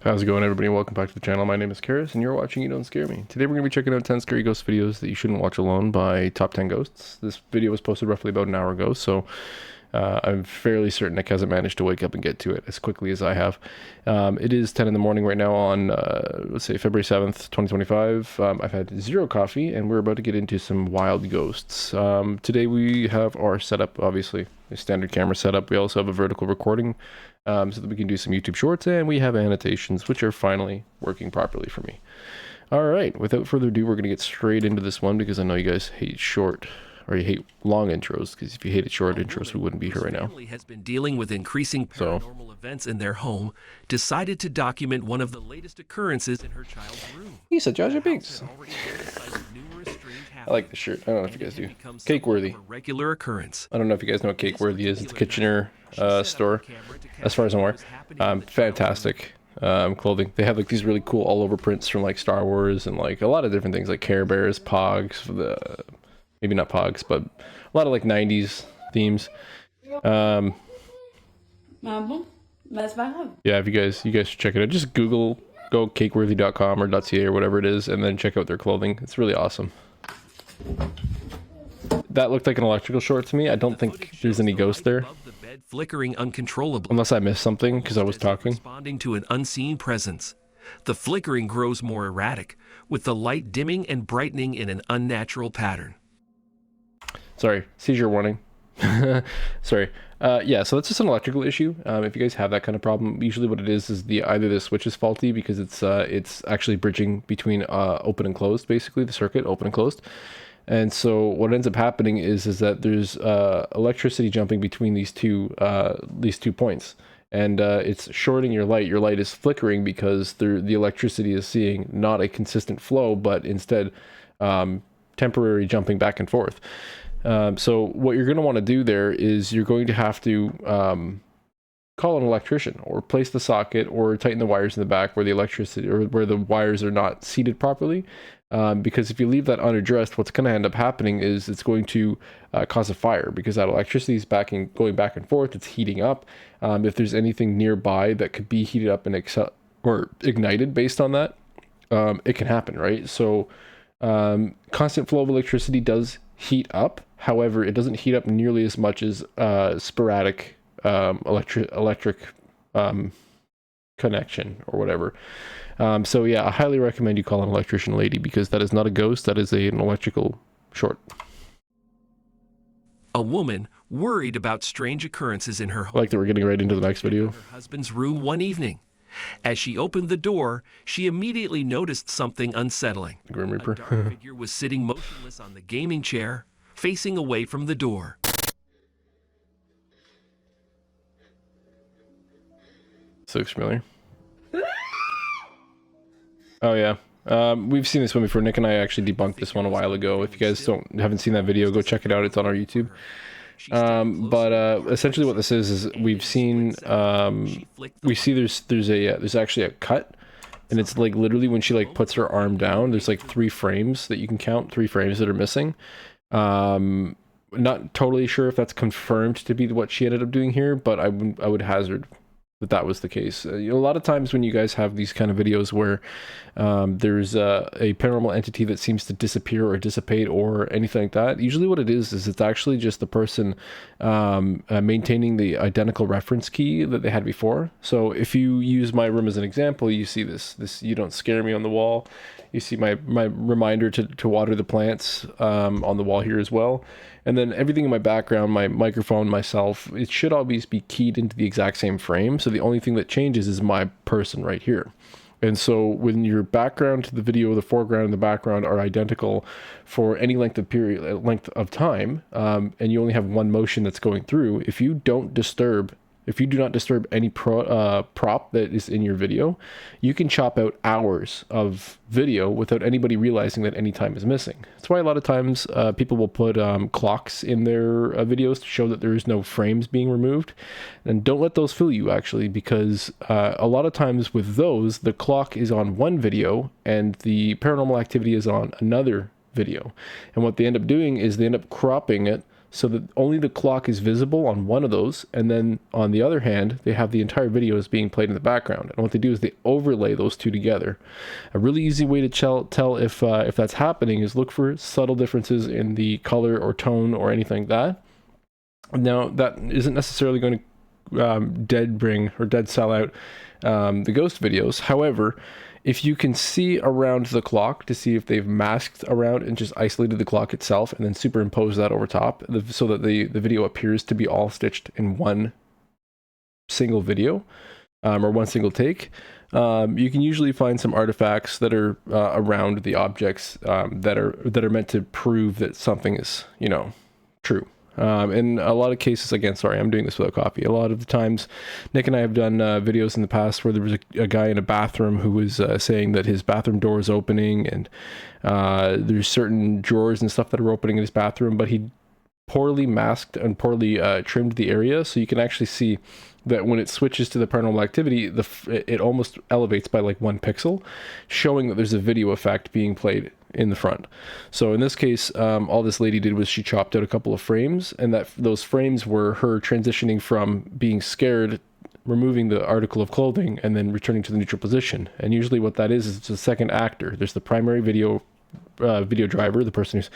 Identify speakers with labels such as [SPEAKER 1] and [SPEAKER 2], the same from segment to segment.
[SPEAKER 1] How's it going, everybody? Welcome back to the channel. My name is Karis, and you're watching You Don't Scare Me. Today we're going to be checking out 10 scary ghost videos that you shouldn't watch alone by Top 10 Ghosts. This video was posted roughly about an hour ago, so I'm fairly certain Nick hasn't managed to wake up and get to it as quickly as I have. It is 10 in the morning right now on, let's say, February 7th, 2025. I've had zero coffee, and we're about to get into some wild ghosts. Today we have our setup, obviously, a standard camera setup. We also have a vertical recording so that we can do some YouTube shorts, and we have annotations, which are finally working properly for me. All right, without further ado, we're going to get straight into this one because I know you guys hate short, or you hate long intros, because if you hated short intros, we wouldn't be here right now.
[SPEAKER 2] Family has been dealing with increasing paranormal events in their home, decided to document one of the latest occurrences in her child's room.
[SPEAKER 1] He's a Jar Jar Binks. I like the shirt. I don't know if you guys do. Cake Worthy.
[SPEAKER 2] Regular occurrence.
[SPEAKER 1] I don't know if you guys know what Cake Worthy is. It's a Kitchener store, as far as I'm aware. Fantastic clothing. They have like these really cool all over prints from like Star Wars and like a lot of different things like Care Bears, Pogs, maybe not Pogs, but a lot of like 90s themes. Yeah, if you guys should check it out. Just go cakeworthy.com or .ca or whatever it is, and then check out their clothing. It's really awesome. That looked like an electrical short to me. I don't think there's any ghost there.
[SPEAKER 2] The bed flickering uncontrollably.
[SPEAKER 1] Unless I missed something because I was talking.
[SPEAKER 2] Responding to an unseen presence. The flickering grows more erratic, with the light dimming and brightening in an unnatural pattern.
[SPEAKER 1] Sorry, seizure warning. Sorry. Yeah, so that's just an electrical issue. If you guys have that kind of problem, usually what it is either the switch is faulty because it's actually bridging between open and closed, basically the circuit open and closed. And so what ends up happening is that there's electricity jumping between these two points, and it's shorting your light. Your light is flickering because the electricity is seeing not a consistent flow, but instead temporary jumping back and forth. So what you're going to want to do there is you're going to have to call an electrician or replace the socket or tighten the wires in the back where the electricity or where the wires are not seated properly. Because if you leave that unaddressed, what's going to end up happening is it's going to cause a fire because that electricity is going back and forth. It's heating up. If there's anything nearby that could be heated up and or ignited based on that, it can happen, right? So constant flow of electricity does heat up. However, it doesn't heat up nearly as much as sporadic electric connection or whatever. So yeah, I highly recommend you call an electrician, lady, because that is not a ghost. That is an electrical short.
[SPEAKER 2] A woman worried about strange occurrences in her home.
[SPEAKER 1] I like that we're getting right into the next video.
[SPEAKER 2] Her husband's room one evening. As she opened the door, she immediately noticed something unsettling.
[SPEAKER 1] The Grim Reaper.
[SPEAKER 2] A dark figure was sitting motionless on the gaming chair, facing away from the door.
[SPEAKER 1] So familiar. Oh yeah, we've seen this one before. Nick and I actually debunked this one a while ago. If you guys haven't seen that video, go check it out. It's on our YouTube. But essentially what this is we've seen we see there's actually a cut, and it's like literally when she like puts her arm down, there's like 3 frames that you can count, 3 frames that are missing. Not totally sure if that's confirmed to be what she ended up doing here, but I would hazard that was the case. A lot of times when you guys have these kind of videos where there's a paranormal entity that seems to disappear or dissipate or anything like that, usually what it is it's actually just the person maintaining the identical reference key that they had before. So if you use my room as an example, you see this "You Don't Scare Me" on the wall. You see my reminder to water the plants on the wall here as well. And then everything in my background, my microphone, myself, it should always be keyed into the exact same frame. So the only thing that changes is my person right here. And so when your background to the video, the foreground and the background are identical for any length of time, and you only have one motion that's going through, if you do not disturb any prop that is in your video, you can chop out hours of video without anybody realizing that any time is missing. That's why a lot of times people will put clocks in their videos to show that there is no frames being removed. And don't let those fool you, actually, because a lot of times with those, the clock is on one video and the paranormal activity is on another video. And what they end up doing is they end up cropping it so that only the clock is visible on one of those, and then on the other hand, they have the entire video is being played in the background. And what they do is they overlay those two together. A really easy way to tell if that's happening is look for subtle differences in the color or tone or anything like that. Now, that isn't necessarily going to dead sell out the ghost videos. However, if you can see around the clock to see if they've masked around and just isolated the clock itself and then superimpose that over top so that the video appears to be all stitched in one single video or one single take, you can usually find some artifacts that are around the objects that are meant to prove that something is, you know, true. In a lot of cases, again, sorry, I'm doing this without coffee. A lot of the times, Nick and I have done videos in the past where there was a guy in a bathroom who was saying that his bathroom door is opening, and there's certain drawers and stuff that are opening in his bathroom, but he poorly masked and poorly trimmed the area, so you can actually see that when it switches to the paranormal activity, it almost elevates by like 1 pixel, showing that there's a video effect being played in the front. So in this case, all this lady did was she chopped out a couple of frames, and those frames were her transitioning from being scared, removing the article of clothing, and then returning to the neutral position. And usually what that is it's a second actor. There's the primary video driver, the person who's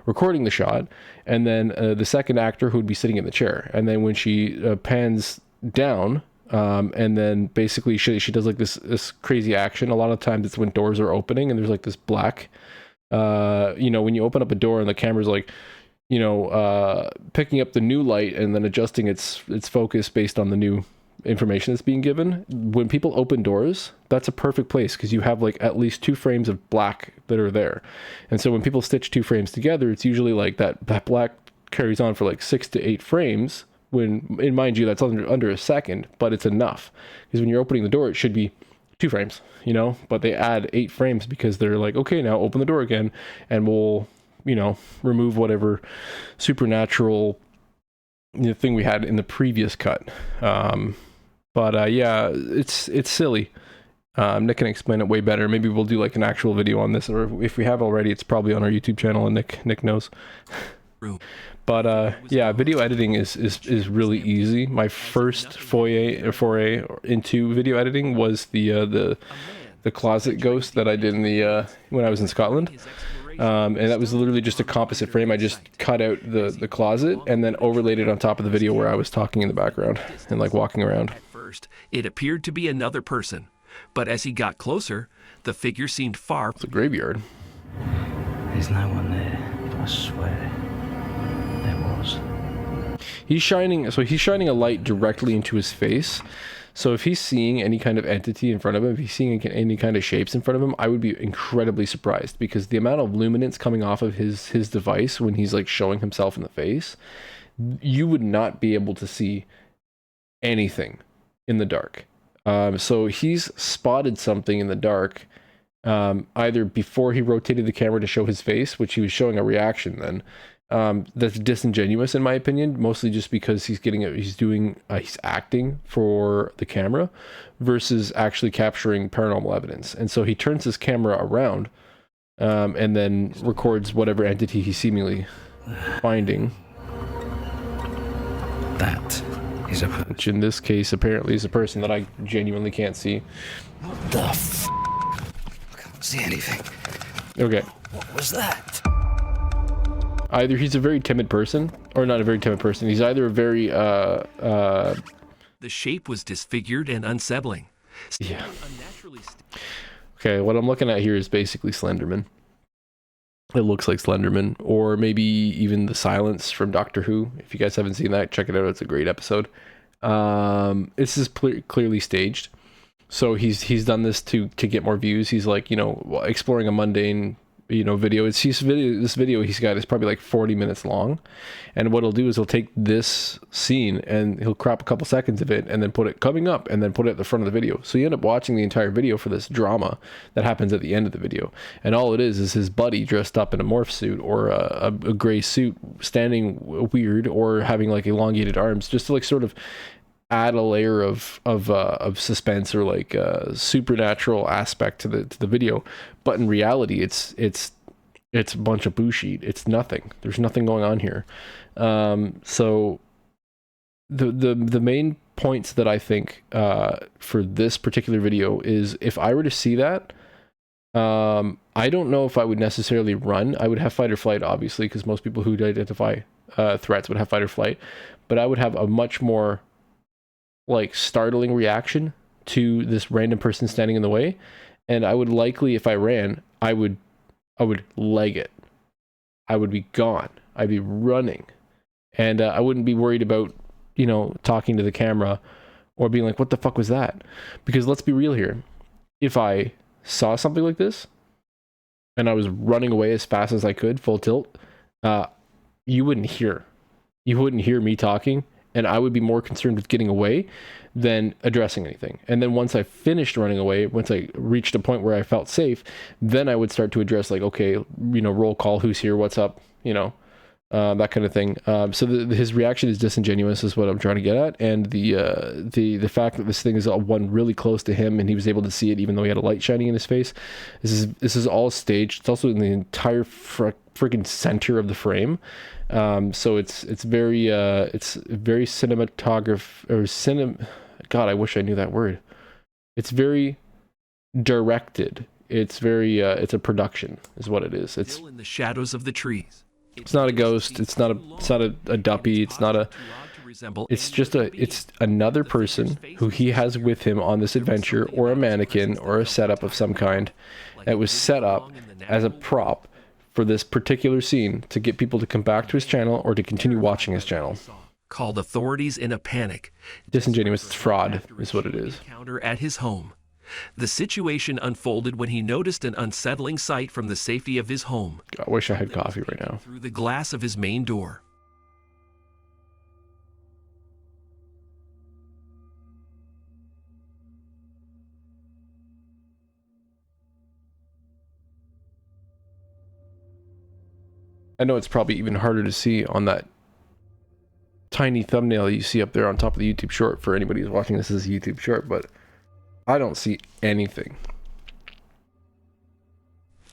[SPEAKER 1] recording the shot, and then the second actor who would be sitting in the chair. And then when she pans down, and then basically she does like this crazy action. A lot of times it's when doors are opening and there's like this black, you know, when you open up a door and the camera's like, you know, picking up the new light and then adjusting its focus based on the new information that's being given. When people open doors, that's a perfect place because you have like at least 2 frames of black that are there. And so when people stitch 2 frames together, it's usually like that black carries on for like 6 to 8 frames. When, and mind you, that's under a second, but it's enough because when you're opening the door, it should be 2 frames, you know, but they add 8 frames because they're like, okay, now open the door again and we'll, you know, remove whatever supernatural, you know, thing we had in the previous cut. But yeah, it's silly. Nick can explain it way better. Maybe we'll do like an actual video on this, or if we have already, it's probably on our YouTube channel and Nick knows. But yeah, video editing is really easy. My first foray into video editing was the closet ghost that I did in the when I was in Scotland. And that was literally just a composite frame. I just cut out the closet and then overlaid it on top of the video where I was talking in the background and like walking around.
[SPEAKER 2] At first, it appeared to be another person, but as he got closer, the figure seemed far.
[SPEAKER 1] It's a graveyard.
[SPEAKER 3] There's no one there, but I swear there was.
[SPEAKER 1] He's shining a light directly into his face. So if he's seeing any kind of entity in front of him, if he's seeing any kind of shapes in front of him, I would be incredibly surprised because the amount of luminance coming off of his device when he's like showing himself in the face, you would not be able to see anything in the dark. So he's spotted something in the dark, either before he rotated the camera to show his face, which he was showing a reaction then. That's disingenuous in my opinion, mostly just because he's acting for the camera versus actually capturing paranormal evidence. And so he turns his camera around and then records whatever entity he's seemingly finding.
[SPEAKER 3] That is a person.
[SPEAKER 1] Which in this case apparently is a person that I genuinely can't see.
[SPEAKER 3] What the f? I can't see anything.
[SPEAKER 1] Okay.
[SPEAKER 3] What was that?
[SPEAKER 1] Either he's a very timid person, or not a very timid person. He's either a very,
[SPEAKER 2] The shape was disfigured and unsettling.
[SPEAKER 1] yeah. Okay, what I'm looking at here is basically Slenderman. It looks like Slenderman, or maybe even The Silence from Doctor Who. If you guys haven't seen that, check it out. It's a great episode. This is clearly staged. So he's done this to get more views. He's like, you know, exploring a mundane, you know, video. This video he's got is probably like 40 minutes long, and what he'll do is he'll take this scene and he'll crop a couple seconds of it and then put it coming up and then put it at the front of the video. So you end up watching the entire video for this drama that happens at the end of the video, and all it is his buddy dressed up in a morph suit or a gray suit standing weird or having like elongated arms, just to like sort of add a layer of suspense or like a supernatural aspect to the video. But in reality, it's it's a bunch of bullshit. It's nothing. There's nothing going on here. So the main points that I think for this particular video is, if I were to see that, I don't know if I would necessarily run. I would have fight or flight, obviously, because most people who identify threats would have fight or flight. But I would have a much more like startling reaction to this random person standing in the way, and I would likely, if I ran, I would leg it. I would be gone. I'd be running, and I wouldn't be worried about, you know, talking to the camera or being like, what the fuck was that? Because let's be real here. If I saw something like this and I was running away as fast as I could, full tilt, you wouldn't hear me talking, and I would be more concerned with getting away than addressing anything. And then once I finished running away, once I reached a point where I felt safe, then I would start to address, like, okay, you know, roll call, who's here, what's up, you know, that kind of thing. So his reaction is disingenuous, is what I'm trying to get at. And the fact that this thing is one really close to him and he was able to see it even though he had a light shining in his face, this is all staged. It's also in the entire freaking center of the frame. So it's very God, I wish I knew that word. It's very directed. It's very it's a production is what it is. It's
[SPEAKER 2] Still in the shadows of the trees.
[SPEAKER 1] It's not a ghost. It's not a duppy. It's another person who he has with him on this adventure, or a mannequin, or a setup of some kind that was set up as a prop for this particular scene to get people to come back to his channel or to continue watching his channel.
[SPEAKER 2] Called authorities in a panic.
[SPEAKER 1] Disingenuous. It's fraud is what it is.
[SPEAKER 2] Encounter at his home. The situation unfolded when he noticed an unsettling sight from the safety of his home.
[SPEAKER 1] I wish I had coffee right now.
[SPEAKER 2] Through the glass of his main door.
[SPEAKER 1] I know it's probably even harder to see on that tiny thumbnail you see up there on top of the YouTube short for anybody who's watching this as a YouTube short, but I don't see anything.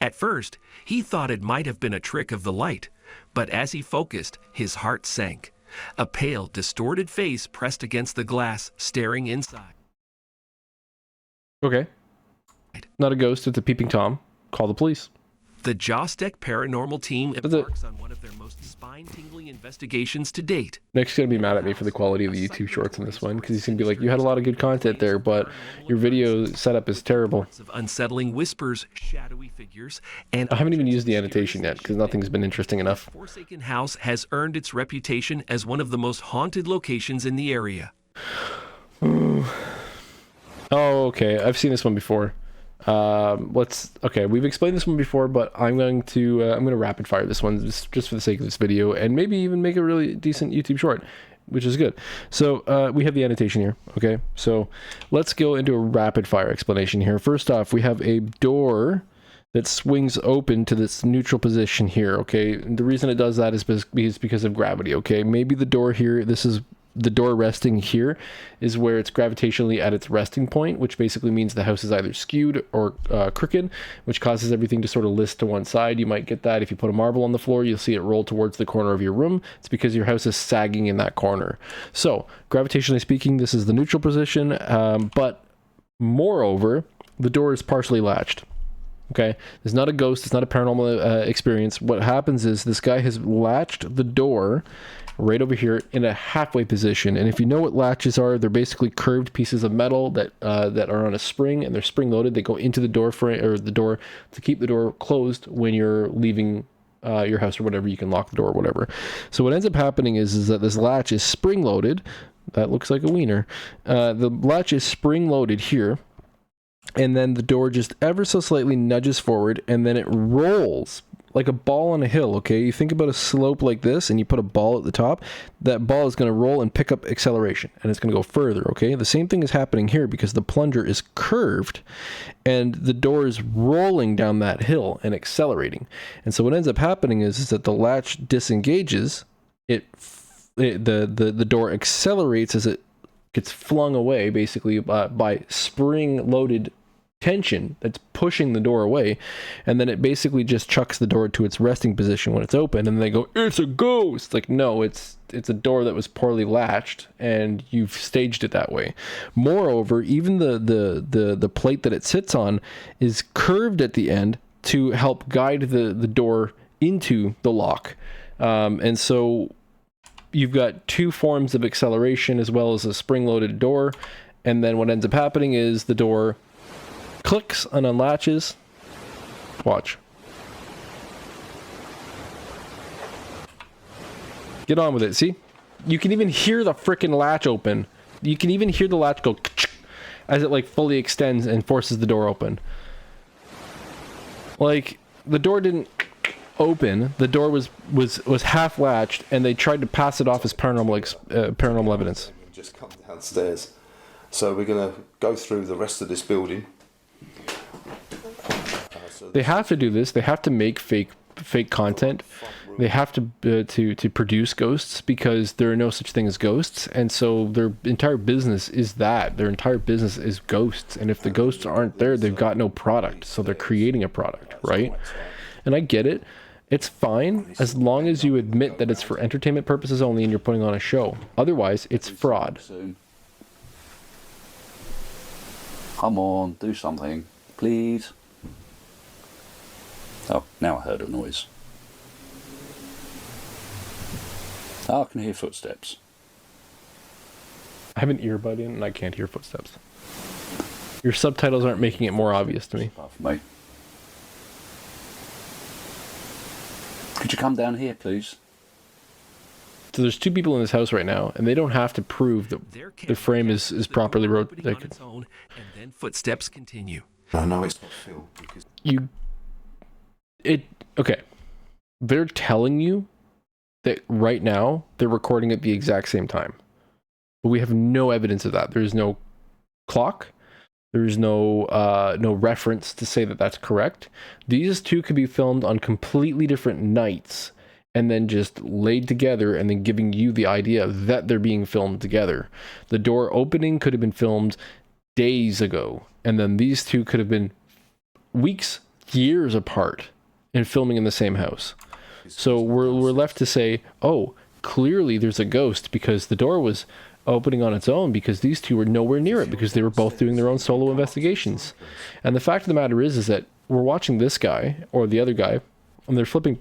[SPEAKER 2] At first, he thought it might have been a trick of the light, but as he focused, his heart sank. A pale, distorted face pressed against the glass, staring inside.
[SPEAKER 1] Okay. Not a ghost, it's a peeping Tom. Call the police.
[SPEAKER 2] The Jostec paranormal team embarks on one of their most spine-tingling investigations to date.
[SPEAKER 1] Nick's gonna be mad at me for the quality of the YouTube shorts in this one, because he's gonna be like, you had a lot of good content there, but your video setup is terrible.
[SPEAKER 2] Of unsettling whispers, shadowy figures, and
[SPEAKER 1] I haven't even used the annotation yet, because nothing's been interesting enough.
[SPEAKER 2] The Forsaken House has earned its reputation as one of the most haunted locations in the area.
[SPEAKER 1] Oh, okay. I've seen this one before. Okay, we've explained this one before, but I'm going to rapid fire this one just for the sake of this video, and maybe even make a really decent YouTube short, which is good. So we have the annotation here. Okay, so let's go into a rapid fire explanation here. First off, we have a door that swings open to this neutral position here. Okay, and the reason it does that is because of gravity. Okay, maybe the door here, this is the door resting here, is where it's gravitationally at its resting point, which basically means the house is either skewed or crooked, which causes everything to sort of list to one side. You might get that if you put a marble on the floor, you'll see it roll towards the corner of your room. It's because your house is sagging in that corner. So gravitationally speaking, this is the neutral position, but moreover, the door is partially latched. Okay, it's not a ghost, it's not a paranormal experience. What happens is this guy has latched the door right over here in a halfway position, and if you know what latches are, they're basically curved pieces of metal that are on a spring, and they're spring loaded. They go into the door frame, or the door, to keep the door closed when you're leaving your house or whatever. You can lock the door or whatever. So what ends up happening is that this latch is spring loaded. That looks like a wiener. The latch is spring loaded here, and then the door just ever so slightly nudges forward, and then it rolls like a ball on a hill. Okay, you think about a slope like this, and you put a ball at the top. That ball is going to roll and pick up acceleration, and it's going to go further. Okay, the same thing is happening here because the plunger is curved, and the door is rolling down that hill and accelerating. And so what ends up happening is that the latch disengages. The door accelerates as it gets flung away, basically by spring-loaded tension that's pushing the door away, and then it basically just chucks the door to its resting position when it's open, and they go, it's a ghost. Like, no, it's a door that was poorly latched, and you've staged it that way. Moreover, even the plate that it sits on is curved at the end to help guide the door into the lock, and so you've got two forms of acceleration as well as a spring-loaded door. And then what ends up happening is the door clicks and unlatches. Watch. Get on with it. See? You can even hear the frickin' latch open. You can even hear the latch go as it like fully extends and forces the door open. Like, the door didn't open. The door was half latched, and they tried to pass it off as paranormal evidence.
[SPEAKER 4] Just come downstairs. So we're going to go through the rest of this building.
[SPEAKER 1] They have to do this. They have to make fake content. They have to produce ghosts because there are no such thing as ghosts, and so their entire business is that. Their entire business is ghosts, and if the ghosts aren't there, they've got no product. So they're creating a product, right? And I get it. It's fine as long as you admit that it's for entertainment purposes only and you're putting on a show. Otherwise, it's fraud.
[SPEAKER 5] Come on, do something, please. Oh, now I heard a noise. Oh, I can hear footsteps.
[SPEAKER 1] I have an earbud in and I can't hear footsteps. Your subtitles aren't making it more obvious to me.
[SPEAKER 5] Above me. Could you come down here, please?
[SPEAKER 1] So there's two people in this house right now, and they don't have to prove that the frame is properly rotated.
[SPEAKER 2] Like, and then footsteps continue.
[SPEAKER 4] No, it's not Phil. Because
[SPEAKER 1] okay. They're telling you that right now they're recording at the exact same time, but we have no evidence of that. There's no clock. There's no reference to say that that's correct. These two could be filmed on completely different nights, and then just laid together and then giving you the idea that they're being filmed together. The door opening could have been filmed days ago, and then these two could have been weeks, years apart and filming in the same house. So we're left to say, oh, clearly there's a ghost because the door was opening on its own because these two were nowhere near it because they were both doing their own solo investigations. And the fact of the matter is that we're watching this guy or the other guy, and they're flipping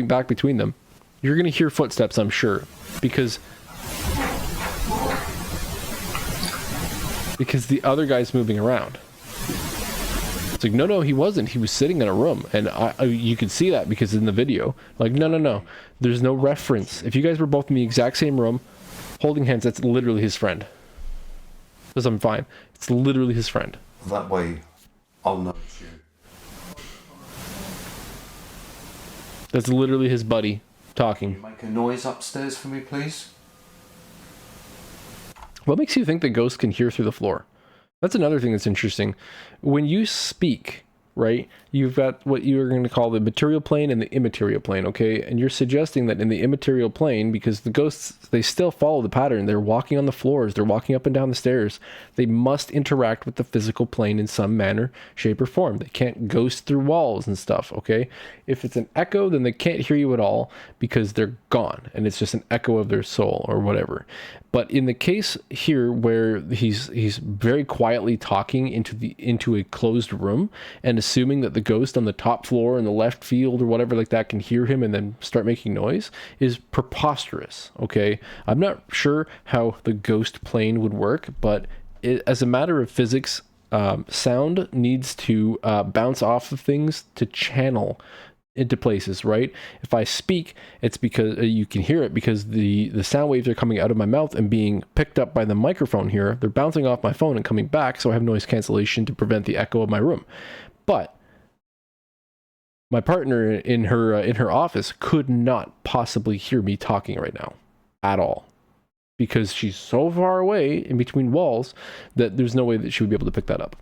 [SPEAKER 1] back between them. You're going to hear footsteps, I'm sure, because the other guy's moving around. It's like, no, he wasn't. He was sitting in a room, and you could see that because in the video. Like, no. There's no reference. If you guys were both in the exact same room, holding hands, that's literally his friend. Because I'm fine. It's literally his friend.
[SPEAKER 4] that way I'll know it's you.
[SPEAKER 1] That's literally his buddy talking.
[SPEAKER 4] Can you make a noise upstairs for me, please?
[SPEAKER 1] What makes you think that ghosts can hear through the floor? That's another thing that's interesting. When you speak, right, you've got what you're going to call the material plane and the immaterial plane, okay? And you're suggesting that in the immaterial plane, because the ghosts, they still follow the pattern. They're walking on the floors. They're walking up and down the stairs. They must interact with the physical plane in some manner, shape, or form. They can't ghost through walls and stuff, okay? If it's an echo, then they can't hear you at all because they're gone, and it's just an echo of their soul or whatever. But in the case here where he's very quietly talking into a closed room and assuming that the ghost on the top floor in the left field or whatever like that can hear him and then start making noise is preposterous, okay? I'm not sure how the ghost plane would work, but as a matter of physics, sound needs to bounce off of things to channel into places, right? If I speak, it's because you can hear it because the sound waves are coming out of my mouth and being picked up by the microphone here. They're bouncing off my phone and coming back, so I have noise cancellation to prevent the echo of my room. But my partner in her office could not possibly hear me talking right now at all because she's so far away in between walls that there's no way that she would be able to pick that up.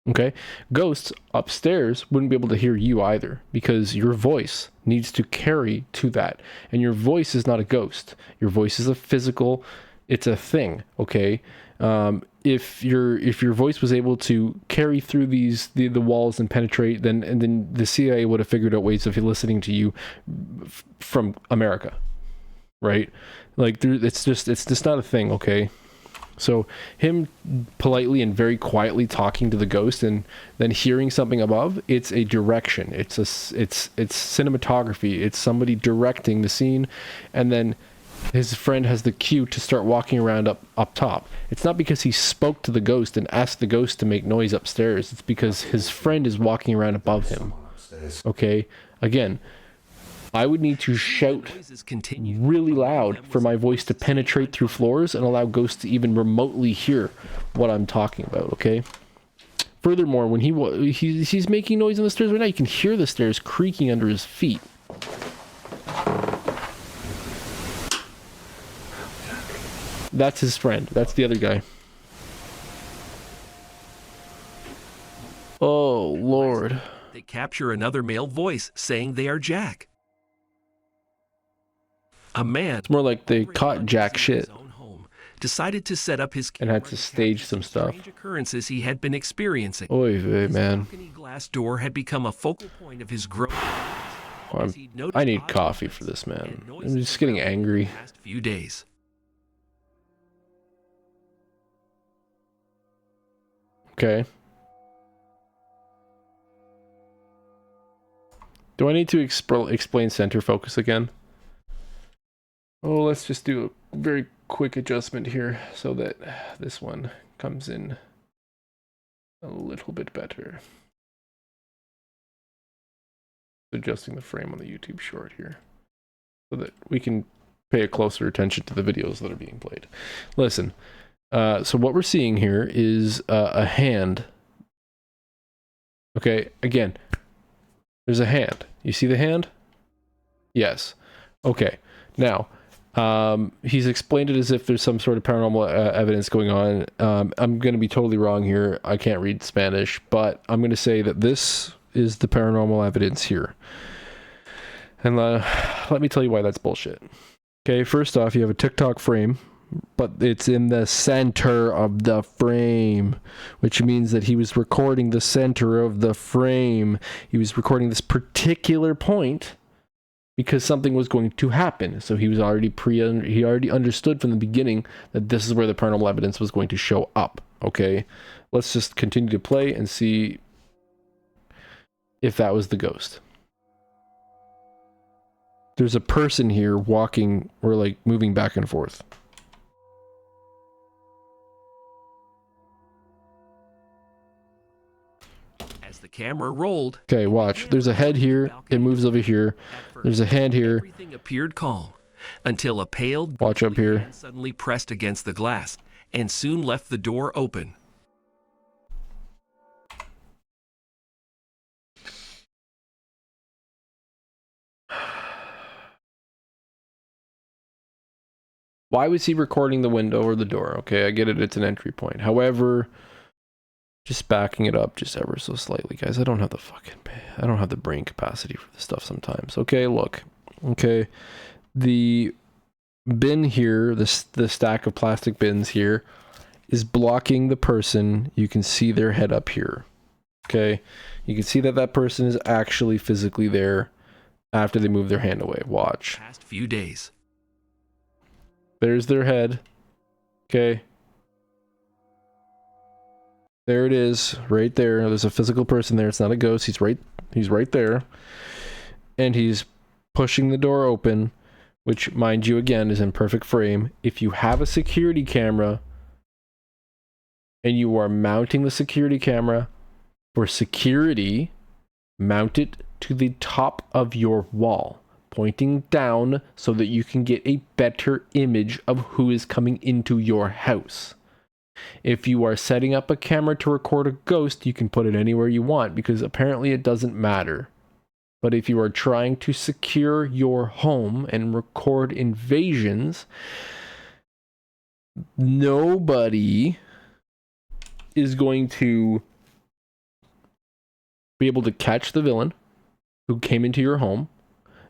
[SPEAKER 1] Okay, ghosts upstairs wouldn't be able to hear you either because your voice needs to carry to that, and your voice is not a ghost. Your voice is a physical, it's a thing. Okay, if your voice was able to carry through the walls and penetrate, then the CIA would have figured out ways of listening to you from America, right? Like it's just not a thing, okay? So him politely and very quietly talking to the ghost and then hearing something above, it's a direction. It's cinematography. It's somebody directing the scene, and then his friend has the cue to start walking around up top. It's not because he spoke to the ghost and asked the ghost to make noise upstairs. It's because his friend is walking around above him. Okay? Again, I would need to shout really loud for my voice to penetrate through floors and allow ghosts to even remotely hear what I'm talking about, okay? Furthermore, when he's making noise on the stairs right now, you can hear the stairs creaking under his feet. That's his friend. That's the other guy. Oh, Lord.
[SPEAKER 2] They capture another male voice saying they are Jack. A man,
[SPEAKER 1] It's more like they caught Jack shit
[SPEAKER 2] decided to set up his
[SPEAKER 1] and had to stage some stuff.
[SPEAKER 2] strange occurrences he had been experiencing.
[SPEAKER 1] Oy vey, man.
[SPEAKER 2] Balcony glass door had become a focal point of his growth.
[SPEAKER 1] I need coffee for this, man. I'm just getting angry.
[SPEAKER 2] Past few days.
[SPEAKER 1] Okay. Do I need to explain center focus again? Oh, let's just do a very quick adjustment here so that this one comes in a little bit better. Adjusting the frame on the YouTube short here so that we can pay a closer attention to the videos that are being played. Listen, so what we're seeing here is a hand. Okay, again, there's a hand. You see the hand? Yes. Okay, now, he's explained it as if there's some sort of paranormal evidence going on. I'm going to be totally wrong here. I can't read Spanish, but I'm going to say that this is the paranormal evidence here. And let me tell you why that's bullshit. Okay, first off, you have a TikTok frame, but it's in the center of the frame, which means that he was recording the center of the frame. He was recording this particular point because something was going to happen. So he was already he already understood from the beginning that this is where the paranormal evidence was going to show up. Okay, let's just continue to play and see if that was the ghost. There's a person here walking or like moving back and forth.
[SPEAKER 2] As the camera rolled,
[SPEAKER 1] Okay, watch. There's a head here. It moves over here. There's a hand here.
[SPEAKER 2] everything appeared calm until a pale
[SPEAKER 1] Watch up here.
[SPEAKER 2] hand suddenly pressed against the glass and soon left the door open.
[SPEAKER 1] Why was he recording the window or the door? Okay, I get it. It's an entry point. However, just backing it up just ever so slightly, guys. I don't have the brain capacity for this stuff sometimes. Okay, look. Okay, the bin here, the stack of plastic bins here, is blocking the person. You can see their head up here. Okay, you can see that that person is actually physically there after they move their hand away. Watch.
[SPEAKER 2] Past few days.
[SPEAKER 1] There's their head. Okay. There it is, right there. There's a physical person there. It's not a ghost. He's right there. And he's pushing the door open, which, mind you, again, is in perfect frame. If you have a security camera and you are mounting the security camera for security, mount it to the top of your wall, pointing down so that you can get a better image of who is coming into your house. If you are setting up a camera to record a ghost, you can put it anywhere you want because apparently it doesn't matter. But if you are trying to secure your home and record invasions, nobody is going to be able to catch the villain who came into your home.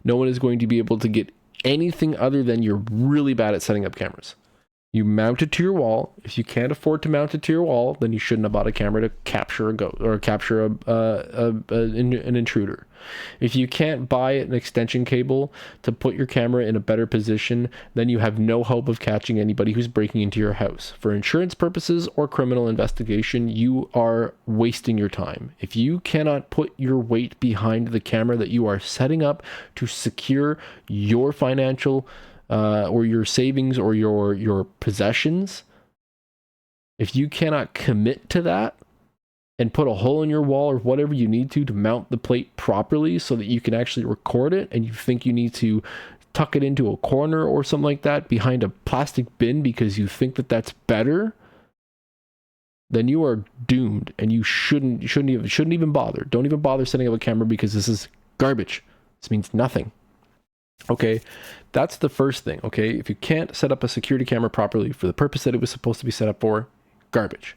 [SPEAKER 1] No one is going to be able to get anything other than you're really bad at setting up cameras. You mount it to your wall. If you can't afford to mount it to your wall, then you shouldn't have bought a camera to capture a ghost or capture an intruder. If you can't buy an extension cable to put your camera in a better position, then you have no hope of catching anybody who's breaking into your house. For insurance purposes or criminal investigation, you are wasting your time. If you cannot put your weight behind the camera that you are setting up to secure your financial or your savings or your possessions, if you cannot commit to that and put a hole in your wall or whatever you need to mount the plate properly so that you can actually record it, and you think you need to tuck it into a corner or something like that behind a plastic bin because you think that that's better, then you are doomed, and you shouldn't even bother. Don't even bother setting up a camera, because this is garbage. This means nothing. Okay, that's the first thing. Okay, if you can't set up a security camera properly for the purpose that it was supposed to be set up for, garbage.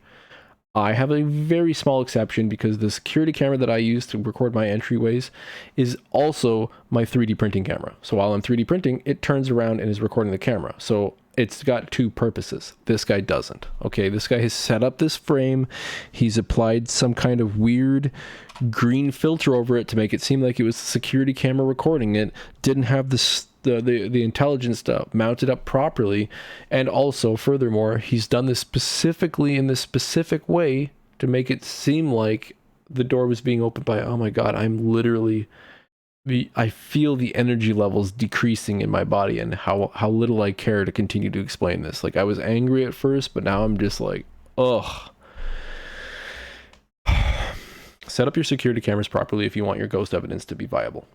[SPEAKER 1] I have a very small exception, because the security camera that I use to record my entryways is also my 3D printing camera. So while I'm 3D printing, it turns around and is recording the camera. So it's got two purposes. This guy doesn't. Okay, this guy has set up this frame. He's applied some kind of weird green filter over it to make it seem like it was the security camera recording it. Didn't have the intelligence stuff mounted up properly, and also furthermore, he's done this specifically in this specific way to make it seem like the door was being opened by, oh my god, I feel the energy levels decreasing in my body, and how little I care to continue to explain this. Like, I was angry at first, but now I'm just like, ugh. Set up your security cameras properly if you want your ghost evidence to be viable.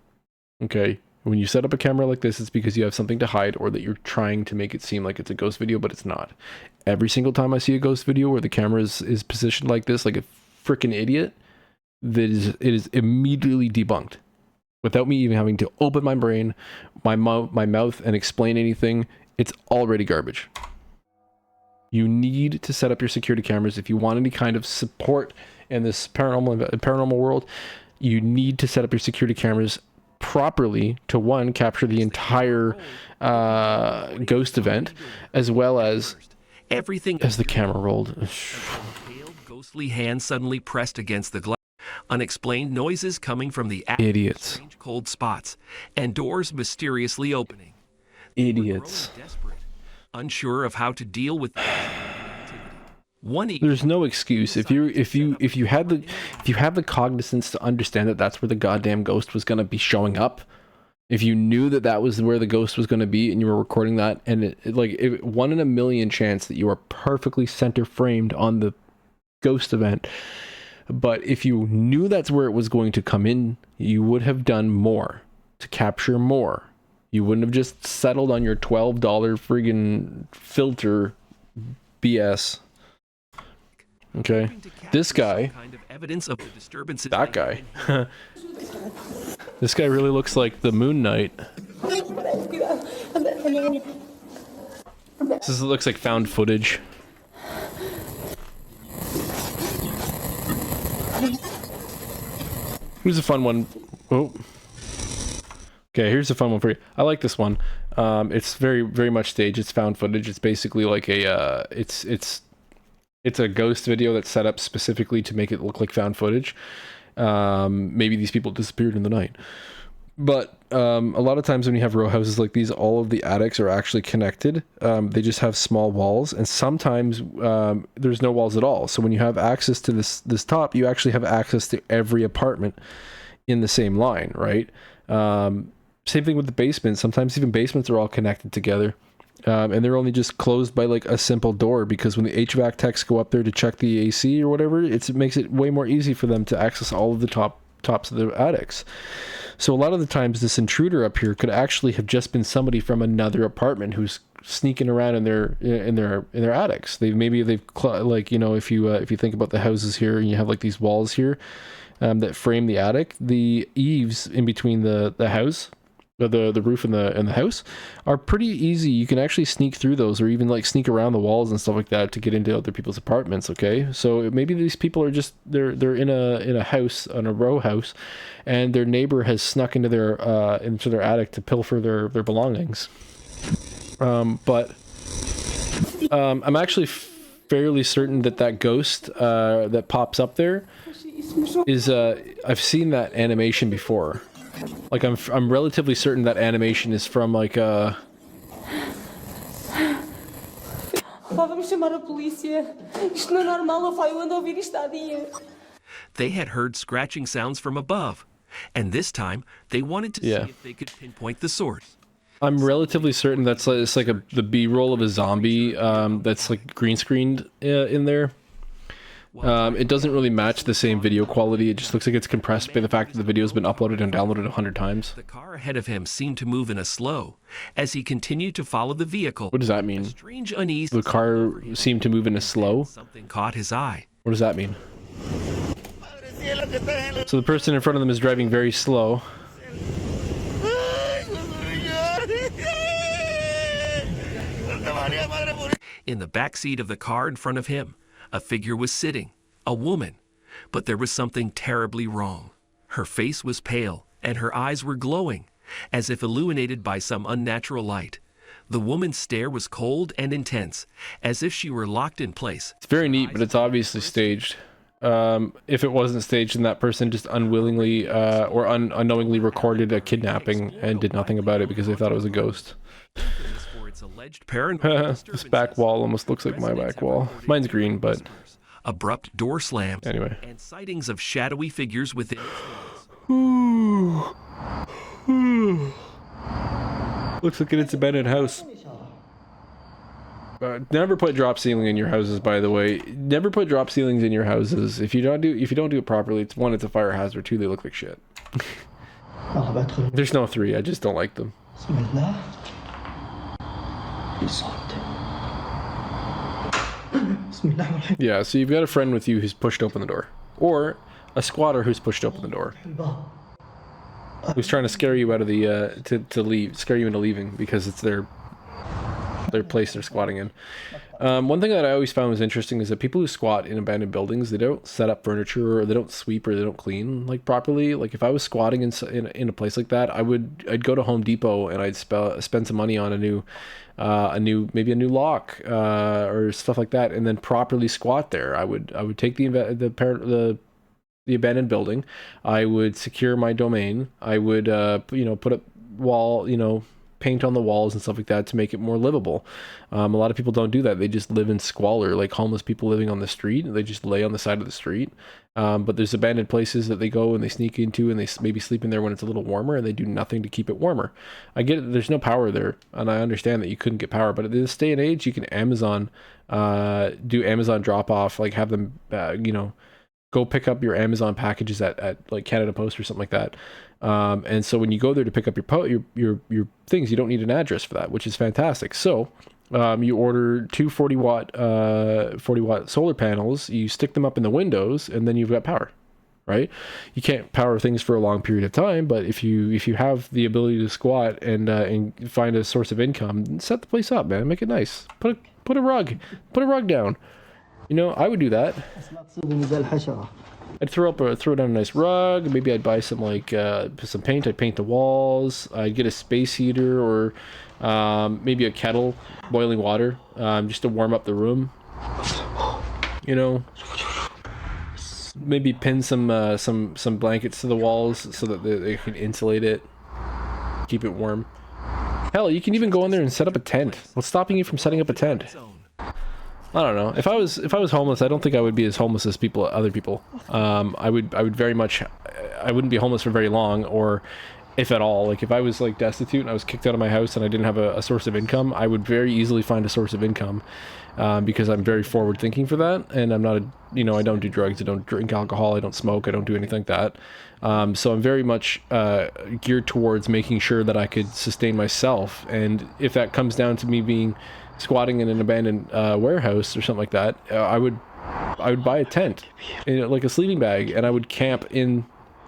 [SPEAKER 1] Okay? When you set up a camera like this, it's because you have something to hide, or that you're trying to make it seem like it's a ghost video, but it's not. Every single time I see a ghost video where the camera is positioned like this, like a freaking idiot, it is immediately debunked. Without me even having to open my brain, my mouth, and explain anything, it's already garbage. You need to set up your security cameras if you want any kind of support in this paranormal world. You need to set up your security cameras properly to, one, capture the entire ghost event, as well as
[SPEAKER 2] everything
[SPEAKER 1] as the camera rolled.
[SPEAKER 2] A pale, ghostly hand suddenly pressed against the glass. Unexplained noises coming from the
[SPEAKER 1] Idiots.
[SPEAKER 2] Strange cold spots, and doors mysteriously opening.
[SPEAKER 1] Idiots.
[SPEAKER 2] Desperate, unsure of how to deal with
[SPEAKER 1] There's no excuse. If you had the cognizance to understand that that's where the goddamn ghost was going to be showing up, if you knew that that was where the ghost was going to be, and you were recording that, and it 1 in a million chance that you are perfectly center framed on the ghost event. But if you knew that's where it was going to come in, you would have done more to capture more. You wouldn't have just settled on your $12 friggin' filter BS. Okay, this guy, that guy, this guy really looks like the Moon Knight. This looks like found footage. Here's a fun one. Oh. Okay, here's a fun one for you. I like this one. It's very much staged. It's found footage. It's basically like a it's a ghost video that's set up specifically to make it look like found footage. Maybe these people disappeared in the night. But a lot of times when you have row houses like these, all of the attics are actually connected. They just have small walls, and sometimes there's no walls at all. So when you have access to this top, you actually have access to every apartment in the same line, right? Same thing with the basement. Sometimes even basements are all connected together. And they're only just closed by like a simple door, because when the HVAC techs go up there to check the AC or whatever, it makes it way more easy for them to access all of the tops of the attics. So a lot of the times this intruder up here could actually have just been somebody from another apartment who's sneaking around in their attics. They've like, you know, if you think about the houses here, and you have like these walls here that frame the attic, the eaves in between the house, the roof and the house, are pretty easy. You can actually sneak through those, or even like sneak around the walls and stuff like that to get into other people's apartments. Okay, so maybe these people are just they're in a house, on a row house, and their neighbor has snuck into their attic to pilfer their belongings. But I'm actually fairly certain that that ghost that pops up there is I've seen that animation before. Like I'm relatively certain that animation is from like
[SPEAKER 6] Vamos chamar a polícia. Isto não é normal, pai. Eu ando a ouvir isto há dias.
[SPEAKER 2] They had heard scratching sounds from above, and this time they wanted to see if they could pinpoint the source.
[SPEAKER 1] I'm relatively certain that's like, it's like the B-roll of a zombie that's like green screened in there. It doesn't really match the same video quality. It just looks like it's compressed by the fact that the video's been uploaded and downloaded 100 times.
[SPEAKER 2] The car ahead of him seemed to move in a slow as he continued to follow the vehicle.
[SPEAKER 1] What does that mean?
[SPEAKER 2] Strange unease.
[SPEAKER 1] The car seemed to move in a slow?
[SPEAKER 2] Something caught his eye.
[SPEAKER 1] What does that mean? So the person in front of them is driving very slow.
[SPEAKER 2] In the back seat of the car in front of him, a figure was sitting, a woman, but there was something terribly wrong. Her face was pale, and her eyes were glowing, as if illuminated by some unnatural light. The woman's stare was cold and intense, as if she were locked in place.
[SPEAKER 1] It's very neat, but it's obviously staged. If it wasn't staged, then that person just unwillingly or unknowingly recorded a kidnapping and did nothing about it because they thought it was a ghost. This back wall almost looks like my back wall. Mine's green, but...
[SPEAKER 2] Abrupt door slams.
[SPEAKER 1] Anyway.
[SPEAKER 2] And sightings of shadowy figures within its walls.
[SPEAKER 1] Looks like it's a abandoned house. Never put drop ceiling in your houses, by the way. Never put drop ceilings in your houses. If you don't do it properly, it's one, it's a fire hazard. Two, they look like shit. There's no three. I just don't like them. Yeah, so you've got a friend with you who's pushed open the door, or a squatter who's pushed open the door, who's trying to scare you out of the to leave, scare you into leaving because it's their place they're squatting in. One thing that I always found was interesting is that people who squat in abandoned buildings, they don't set up furniture, or they don't sweep, or they don't clean like properly. Like if I was squatting in a place like that, I'd go to Home Depot and I'd spend some money on maybe a new lock or stuff like that, and then properly squat there. I would take the abandoned building, I would secure my domain, I would put up wall, paint on the walls and stuff like that to make it more livable. A lot of people don't do that. They just live in squalor, like homeless people living on the street. They just lay on the side of the street. But there's abandoned places that they go and they sneak into, and they maybe sleep in there when it's a little warmer, and they do nothing to keep it warmer. I get it, there's no power there, and I understand that you couldn't get power, but at this day and age, you can do Amazon drop off, like have them, go pick up your Amazon packages at like Canada Post or something like that. And so when you go there to pick up your things, you don't need an address for that, which is fantastic. So you order two 40 watt solar panels, you stick them up in the windows, and then you've got power, right? You can't power things for a long period of time, but if you have the ability to squat and find a source of income, set the place up, man. Make it nice. Put a rug down. I would do that. I'd throw down a nice rug. Maybe I'd buy some some paint. I'd paint the walls. I'd get a space heater or maybe a kettle, boiling water, just to warm up the room. Maybe pin some blankets to the walls so that they can insulate it, keep it warm. Hell, you can even go in there and set up a tent. What's stopping you from setting up a tent? I don't know. If I was homeless, I don't think I would be as homeless as other people. I wouldn't be homeless for very long, or if at all. Like if I was like destitute and I was kicked out of my house and I didn't have a source of income, I would very easily find a source of income, because I'm very forward thinking for that, and I'm not I don't do drugs, I don't drink alcohol, I don't smoke, I don't do anything like that. So I'm very much geared towards making sure that I could sustain myself, and if that comes down to me being squatting in an abandoned warehouse or something like that, I would buy a tent, like a sleeping bag, and I would camp in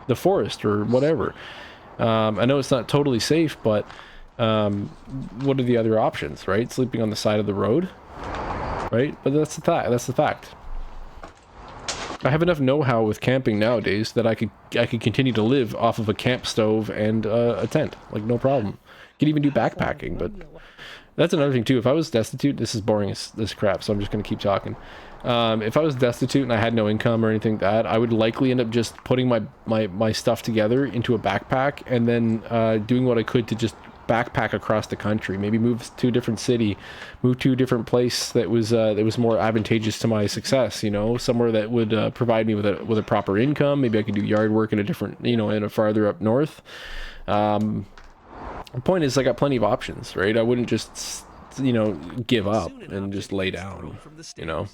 [SPEAKER 1] the forest or whatever. I know it's not totally safe, but what are the other options, right? Sleeping on the side of the road, right? But that's the fact. I have enough know-how with camping nowadays that I could continue to live off of a camp stove and a tent, like no problem. You could even do backpacking, but That's another thing too. If I was destitute, this is boring as this crap, so I'm just gonna keep talking. If I was destitute and I had no income or anything like that, I would likely end up just putting my stuff together into a backpack and then doing what I could to just backpack across the country. Maybe move to a different city, move to a different place that was more advantageous to my success. You know, somewhere that would provide me with a proper income. Maybe I could do yard work in a different, you know, in a farther up north. The point is, I got plenty of options, right? I wouldn't just, you know, give up and just lay down, you know.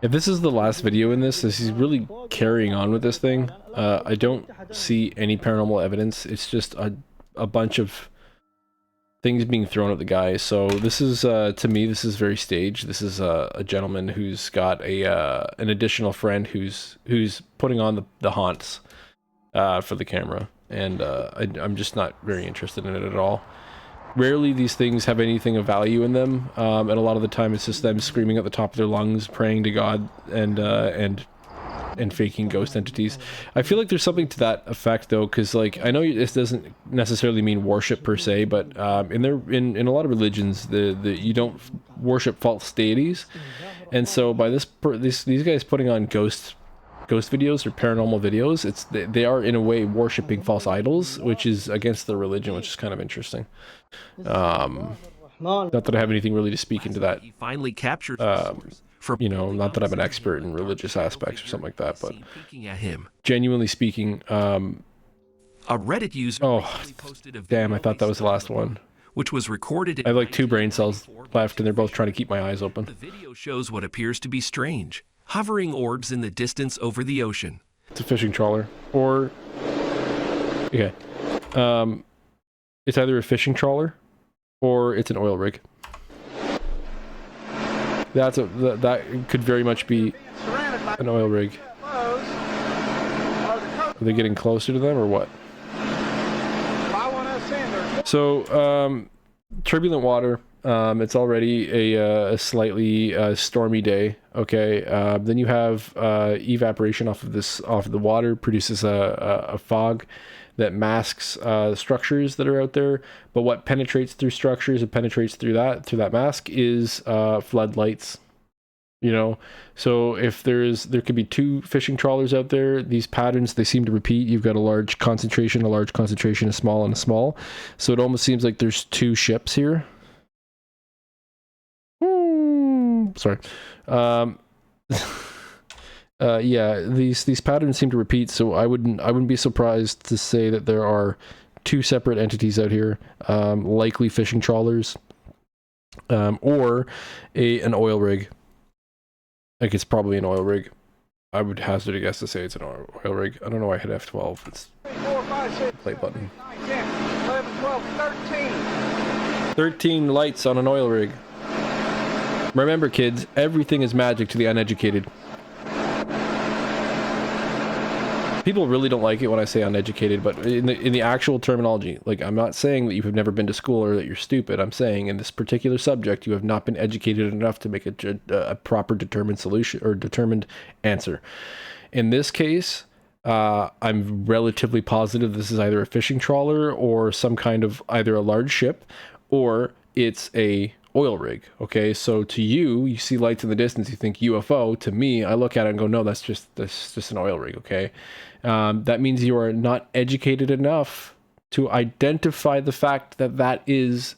[SPEAKER 1] If this is the last video in this, he's really carrying on with this thing. I don't see any paranormal evidence. It's just a bunch of things being thrown at the guy. So this is, to me, this is very staged. This is a gentleman who's got an additional friend who's putting on the haunts for the camera, and I'm just not very interested in it at all. Rarely these things have anything of value in them, and a lot of the time it's just them screaming at the top of their lungs, praying to God, and faking ghost entities. I feel like there's something to that effect though, because like I know this doesn't necessarily mean worship per se, but in a lot of religions, you don't worship false deities, and so by these guys putting on ghost videos or paranormal videos, they are in a way worshiping false idols, which is against their religion, which is kind of interesting. Not that I have anything really to speak into that.
[SPEAKER 2] He finally captured
[SPEAKER 1] You know, not that I'm an expert in religious aspects or something like that, but
[SPEAKER 2] peeking at him.
[SPEAKER 1] genuinely speaking,
[SPEAKER 2] A Reddit user posted a
[SPEAKER 1] damn,
[SPEAKER 2] video
[SPEAKER 1] I thought that was the last
[SPEAKER 2] they
[SPEAKER 1] one.
[SPEAKER 2] which was recorded in
[SPEAKER 1] I have like 2 brain cells left, and they're both trying to keep my eyes open.
[SPEAKER 2] The video shows what appears to be strange, hovering orbs in the distance over the ocean.
[SPEAKER 1] It's a fishing trawler, or okay, it's either a fishing trawler or it's an oil rig. That could very much be an oil rig. Are they getting closer to them or what? So, turbulent water. It's already a slightly stormy day. Okay. Then you have evaporation off of the water, produces a fog that masks structures that are out there. But what penetrates through structures and penetrates through that mask is floodlights. You know, so if there could be 2 fishing trawlers out there. These patterns, they seem to repeat. You've got a large concentration, a small, and a small. So it almost seems like there's 2 ships here. Sorry. Yeah, these patterns seem to repeat, so I wouldn't be surprised to say that there are 2 separate entities out here, likely fishing trawlers, or an oil rig. Like, it's probably an oil rig. I would hazard a guess to say it's an oil rig. I don't know why I hit F12. It's play button.
[SPEAKER 7] 11, 12, 13.
[SPEAKER 1] 13 lights on an oil rig. Remember, kids, everything is magic to the uneducated. People really don't like it when I say uneducated, but in the actual terminology, like, I'm not saying that you have never been to school or that you're stupid. I'm saying in this particular subject, you have not been educated enough to make a proper determined solution or determined answer. In this case, I'm relatively positive this is either a fishing trawler or some kind of either a large ship, or it's a oil rig. Okay, so to you see lights in the distance, you think UFO. To me, I look at it and go, no, that's just an oil rig. Okay, that means you are not educated enough to identify the fact that that is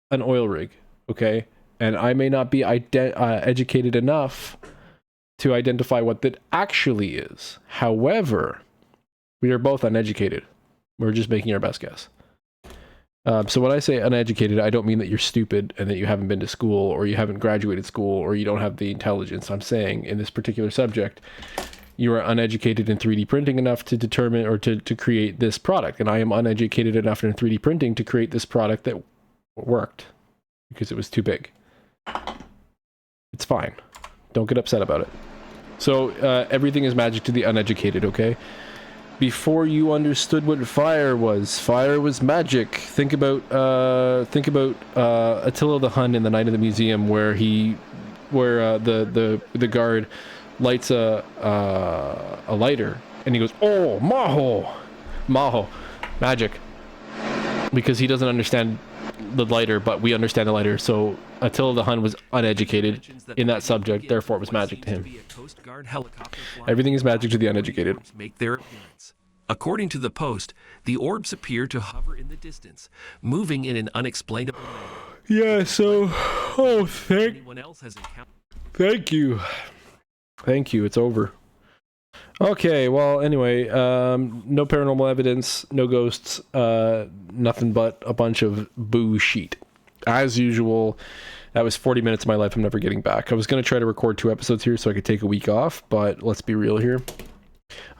[SPEAKER 1] an oil rig. Okay, and I may not be educated enough to identify what that actually is. However, we are both uneducated. We're just making our best guess. So when I say uneducated, I don't mean that you're stupid and that you haven't been to school or you haven't graduated school or you don't have the intelligence. I'm saying in this particular subject, you are uneducated in 3D printing enough to determine or to create this product. And I am uneducated enough in 3D printing to create this product that worked because it was too big. It's fine. Don't get upset about it. So everything is magic to the uneducated, okay? Before you understood what fire was magic. Think about Attila the Hun in The Night of the Museum, where the guard lights a lighter and he goes, "Oh, Maho, magic." because he doesn't understand the lighter, but we understand the lighter. So Attila the Hun was uneducated in that subject, therefore it was magic to him. Everything is magic to the uneducated.
[SPEAKER 2] Make their appearance. According to the Post, the orbs appear to hover in the distance, moving in an unexplainable manner.
[SPEAKER 1] Yeah, so
[SPEAKER 2] Anyone else has encountered.
[SPEAKER 1] thank you. It's over. Okay, well, anyway, no paranormal evidence, no ghosts, nothing but a bunch of bullshit. As usual, that was 40 minutes of my life I'm never getting back. I was going to try to record 2 episodes here so I could take a week off, but let's be real here.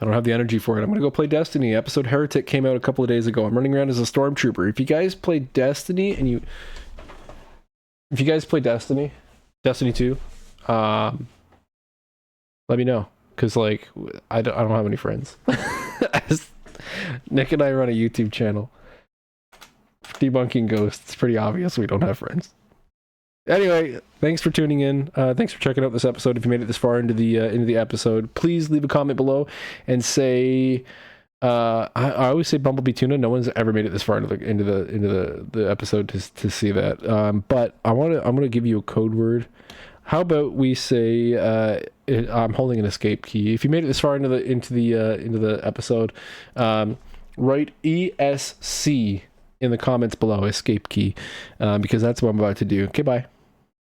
[SPEAKER 1] I don't have the energy for it. I'm going to go play Destiny. Episode Heretic came out a couple of days ago. I'm running around as a stormtrooper. If you guys play Destiny and if you guys play Destiny 2, let me know. Because, like, I don't have any friends. Nick and I run a YouTube channel. Debunking ghosts. It's pretty obvious we don't have friends. Anyway, thanks for tuning in. Thanks for checking out this episode. If you made it this far into the episode, please leave a comment below and say... I always say Bumblebee Tuna. No one's ever made it this far into the episode to see that. But I'm gonna give you a code word. How about we say I'm holding an escape key. If you made it this far into the episode, write ESC in the comments below, escape key, because that's what I'm about to do. Okay, bye.